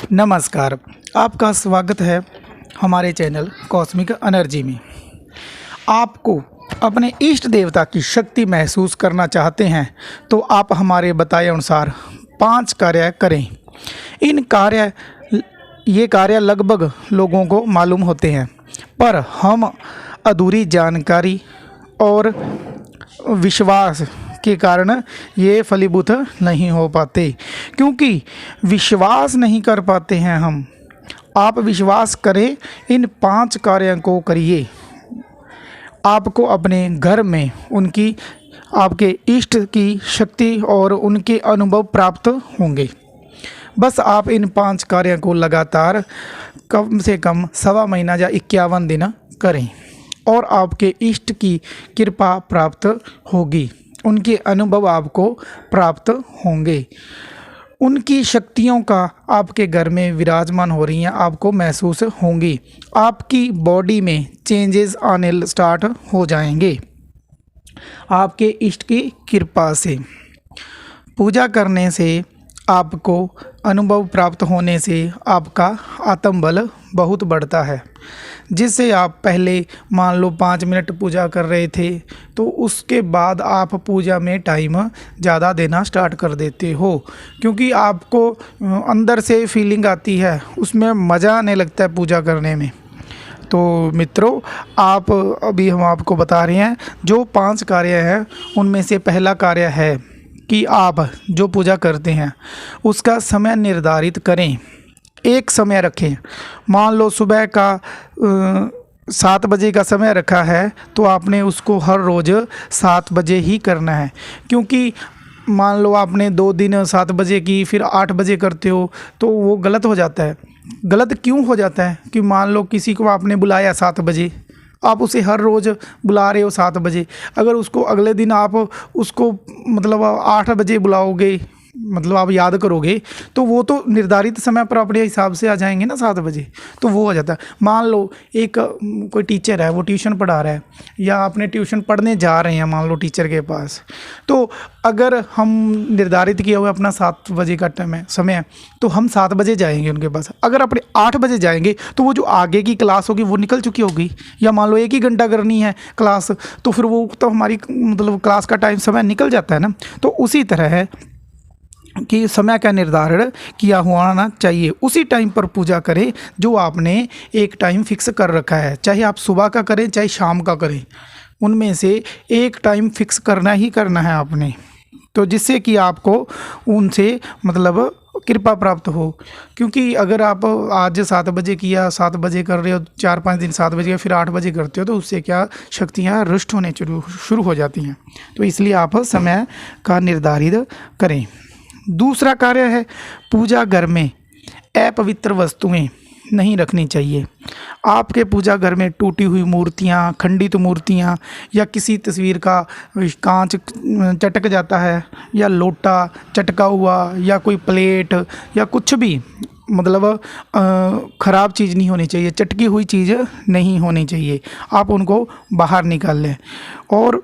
नमस्कार, आपका स्वागत है हमारे चैनल कॉस्मिक एनर्जी में। आपको अपने इष्ट देवता की शक्ति महसूस करना चाहते हैं तो आप हमारे बताए अनुसार 5 कार्य करें। ये कार्य लगभग लोगों को मालूम होते हैं, पर हम अधूरी जानकारी और विश्वास के कारण ये फलीभूत नहीं हो पाते। क्योंकि विश्वास नहीं कर पाते हैं हम। आप विश्वास करें, इन 5 कार्यों को करिए। आपको अपने घर में उनकी आपके इष्ट की शक्ति और उनके अनुभव प्राप्त होंगे। बस आप इन 5 कार्यों को लगातार कम से कम 1.25 महीना या 51 दिन करें और आपके इष्ट की कृपा प्राप्त होगी। उनके अनुभव आपको प्राप्त होंगे। उनकी शक्तियों का आपके घर में विराजमान हो रही हैं आपको महसूस होंगी। आपकी बॉडी में चेंजेस आने स्टार्ट हो जाएंगे आपके इष्ट की कृपा से। पूजा करने से, आपको अनुभव प्राप्त होने से आपका आत्मबल बहुत बढ़ता है। जिससे आप पहले मान लो 5 मिनट पूजा कर रहे थे तो उसके बाद आप पूजा में टाइम ज़्यादा देना स्टार्ट कर देते हो, क्योंकि आपको अंदर से फीलिंग आती है, उसमें मज़ा आने लगता है पूजा करने में। तो मित्रों, हम आपको बता रहे हैं जो 5 कार्य हैं उनमें से पहला कार्य है कि आप जो पूजा करते हैं उसका समय निर्धारित करें। एक समय रखें। मान लो सुबह का 7 बजे का समय रखा है तो आपने उसको हर रोज़ 7 बजे ही करना है। क्योंकि मान लो आपने 2 दिन 7 बजे की फिर 8 बजे करते हो तो वो गलत हो जाता है। गलत क्यों हो जाता है कि मान लो किसी को आपने बुलाया 7 बजे, आप उसे हर रोज़ बुला रहे हो 7 बजे, अगर उसको अगले दिन आप उसको 8 बजे बुलाओगे, आप याद करोगे तो वो तो निर्धारित समय पर अपने हिसाब से आ जाएंगे ना 7 बजे, तो वो हो जाता है। मान लो एक कोई टीचर है, वो ट्यूशन पढ़ा रहा है या आपने ट्यूशन पढ़ने जा रहे हैं मान लो टीचर के पास, तो अगर हम निर्धारित किया हुआ अपना 7 बजे का समय है तो हम 7 बजे जाएंगे उनके पास। अगर अपने 8 बजे जाएंगे तो वो जो आगे की क्लास होगी वो निकल चुकी होगी, या मान लो 1 ही घंटा करनी है क्लास तो फिर वो तो हमारी क्लास का समय निकल जाता है ना। तो उसी तरह है कि समय का निर्धारण किया होना चाहिए। उसी टाइम पर पूजा करें जो आपने एक टाइम फिक्स कर रखा है, चाहे आप सुबह का करें चाहे शाम का करें, उनमें से एक टाइम फिक्स करना ही करना है आपने, तो जिससे कि आपको उनसे कृपा प्राप्त हो। क्योंकि अगर आप आज 7 बजे किया, 7 बजे कर रहे हो, 4-5 दिन 7 बजे फिर 8 बजे करते हो तो उससे क्या शक्तियाँ रुष्ट होने शुरू हो जाती हैं। तो इसलिए आप समय का निर्धारित करें। दूसरा कार्य है, पूजा घर में अपवित्र वस्तुएं नहीं रखनी चाहिए। आपके पूजा घर में टूटी हुई मूर्तियां, खंडित मूर्तियां या किसी तस्वीर का कांच चटक जाता है या लोटा चटका हुआ या कोई प्लेट या कुछ भी ख़राब चीज़ नहीं होनी चाहिए, चटकी हुई चीज़ नहीं होनी चाहिए। आप उनको बाहर निकाल लें और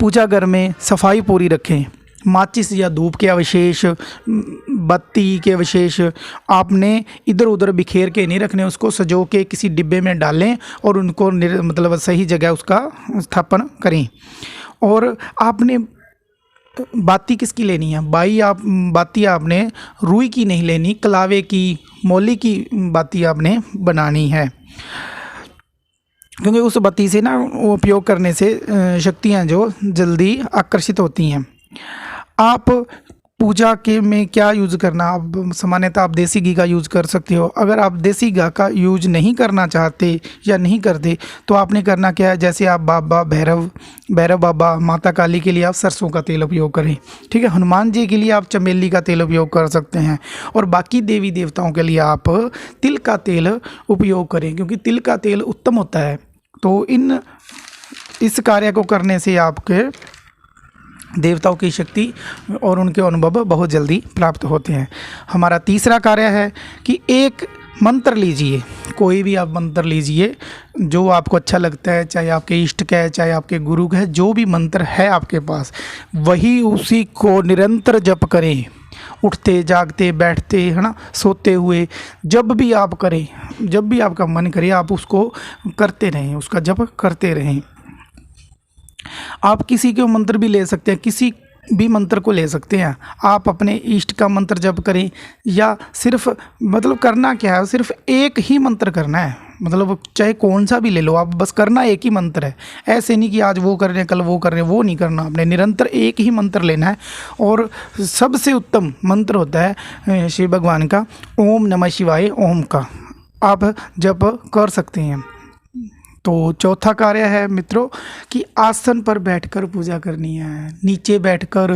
पूजा घर में सफाई पूरी रखें। माचिस या धूप के अवशेष, बत्ती के अवशेष आपने इधर उधर बिखेर के नहीं रखने, उसको सजो के किसी डिब्बे में डालें और उनको सही जगह उसका स्थापन करें। और आपने बाती किसकी लेनी है? बाती आपने रुई की नहीं लेनी, कलावे की, मौली की बाती आपने बनानी है। क्योंकि उस बत्ती से ना उपयोग करने से शक्तियाँ जो जल्दी आकर्षित होती हैं। आप पूजा के में क्या यूज़ करना, आप सामान्यतः आप देसी घी का यूज़ कर सकते हो। अगर आप देसी घी का यूज नहीं करना चाहते या नहीं करते तो आपने करना क्या है, जैसे आप बाबा भैरव बाबा, माता काली के लिए आप सरसों का तेल उपयोग करें, ठीक है। हनुमान जी के लिए आप चमेली का तेल उपयोग कर सकते हैं और बाकी देवी देवताओं के लिए आप तिल का तेल उपयोग करें, क्योंकि तिल का तेल उत्तम होता है। तो इस कार्य को करने से आपके देवताओं की शक्ति और उनके अनुभव बहुत जल्दी प्राप्त होते हैं। हमारा तीसरा कार्य है कि एक मंत्र लीजिए, कोई भी आप मंत्र लीजिए जो आपको अच्छा लगता है, चाहे आपके इष्ट का है, चाहे आपके गुरु का है, जो भी मंत्र है आपके पास वही उसी को निरंतर जप करें। उठते जागते बैठते, है ना, सोते हुए, जब भी आप करें, जब भी आपका मन करे आप उसको करते रहें, उसका जप करते रहें। आप किसी के मंत्र भी ले सकते हैं, किसी भी मंत्र को ले सकते हैं। आप अपने इष्ट का मंत्र जप करें, या सिर्फ मतलब करना क्या है, सिर्फ एक ही मंत्र करना है, मतलब चाहे कौन सा भी ले लो आप, बस करना एक ही मंत्र है। ऐसे नहीं कि आज वो कर रहे हैं कल वो कर रहे हैं, वो नहीं करना आपने, निरंतर एक ही मंत्र लेना है। और सबसे उत्तम मंत्र होता है शिव भगवान का ओम नमः शिवाय ओम का, आप जप कर सकते हैं। तो चौथा कार्य है मित्रों कि आसन पर बैठकर पूजा करनी है, नीचे बैठकर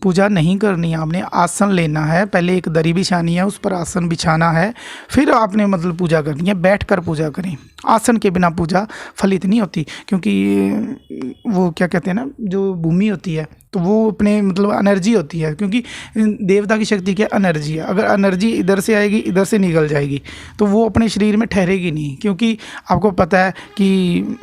पूजा नहीं करनी है। आपने आसन लेना है, पहले एक दरी बिछानी है, उस पर आसन बिछाना है, फिर आपने मतलब पूजा करनी है। बैठकर पूजा करें, आसन के बिना पूजा फलित नहीं होती, क्योंकि वो क्या कहते हैं ना, जो भूमि होती है तो वो अपने मतलब एनर्जी होती है, क्योंकि देवता की शक्ति क्या एनर्जी है। अगर एनर्जी इधर से आएगी इधर से निकल जाएगी तो वो अपने शरीर में ठहरेगी नहीं, क्योंकि आपको पता है कि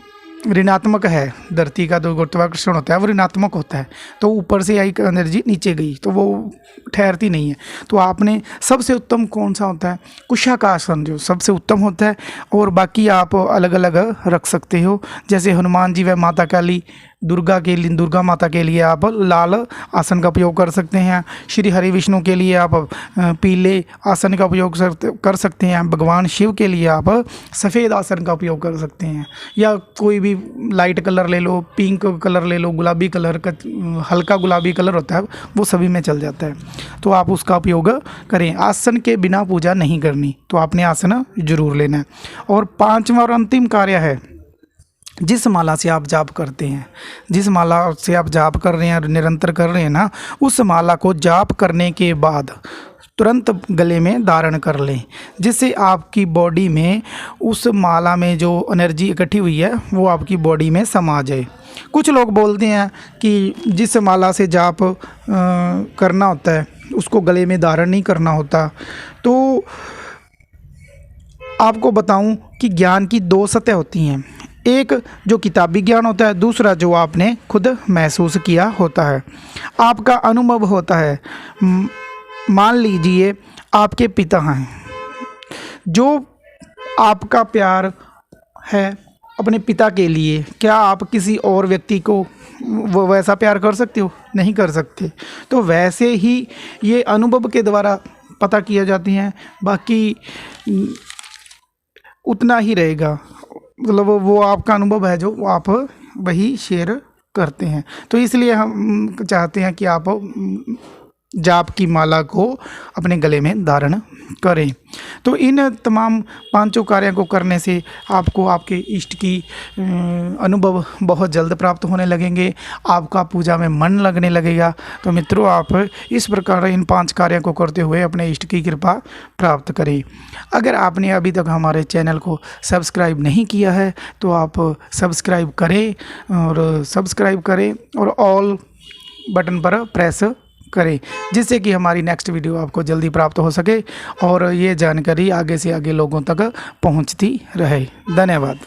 ऋणात्मक है, धरती का जो गुरुत्वाकर्षण होता है वो ऋणात्मक होता है, तो ऊपर से आई एनर्जी नीचे गई तो वो ठहरती नहीं है। तो आपने सबसे उत्तम कौन सा होता है, कुशाकासन जो सबसे उत्तम होता है, और बाकी आप अलग अलग रख सकते हो। जैसे हनुमान जी व माता काली, दुर्गा के लिए, दुर्गा माता के लिए आप लाल आसन का उपयोग कर सकते हैं। श्री हरि विष्णु के लिए आप पीले आसन का उपयोग कर सकते हैं। भगवान शिव के लिए आप सफ़ेद आसन का उपयोग कर सकते हैं, या कोई भी लाइट कलर ले लो, पिंक कलर ले लो, गुलाबी कलर का, हल्का गुलाबी कलर होता है वो सभी में चल जाता है, तो आप उसका उपयोग करें। आसन के बिना पूजा नहीं करनी, तो आपने आसन जरूर लेना है। और पांचवा और अंतिम कार्य है, जिस माला से आप जाप करते हैं, जिस माला से आप जाप कर रहे हैं, निरंतर कर रहे हैं ना, उस माला को जाप करने के बाद तुरंत गले में धारण कर लें, जिससे आपकी बॉडी में उस माला में जो एनर्जी इकट्ठी हुई है वो आपकी बॉडी में समा जाए। कुछ लोग बोलते हैं कि जिस माला से जाप करना होता है उसको गले में धारण नहीं करना होता। तो आपको बताऊं कि ज्ञान की दो सतह होती हैं, एक जो किताबी ज्ञान होता है, दूसरा जो आपने खुद महसूस किया होता है, आपका अनुभव होता है। मान लीजिए आपके पिता हैं, जो आपका प्यार है अपने पिता के लिए, क्या आप किसी और व्यक्ति को वो वैसा प्यार कर सकते हो? नहीं कर सकते। तो वैसे ही ये अनुभव के द्वारा पता किया जाती हैं, बाकी उतना ही रहेगा, मतलब वो आपका अनुभव है जो आप वही शेयर करते हैं। तो इसलिए हम चाहते हैं कि आप जाप की माला को अपने गले में धारण करें। तो इन तमाम पांचों कार्यों को करने से आपको आपके इष्ट की अनुभव बहुत जल्द प्राप्त होने लगेंगे, आपका पूजा में मन लगने लगेगा। तो मित्रों, आप इस प्रकार इन 5 कार्यों को करते हुए अपने इष्ट की कृपा प्राप्त करें। अगर आपने अभी तक हमारे चैनल को सब्सक्राइब नहीं किया है तो आप सब्सक्राइब करें और ऑल बटन पर प्रेस करें, जिससे कि हमारी नेक्स्ट वीडियो आपको जल्दी प्राप्त हो सके और ये जानकारी आगे से आगे लोगों तक पहुंचती रहे। धन्यवाद।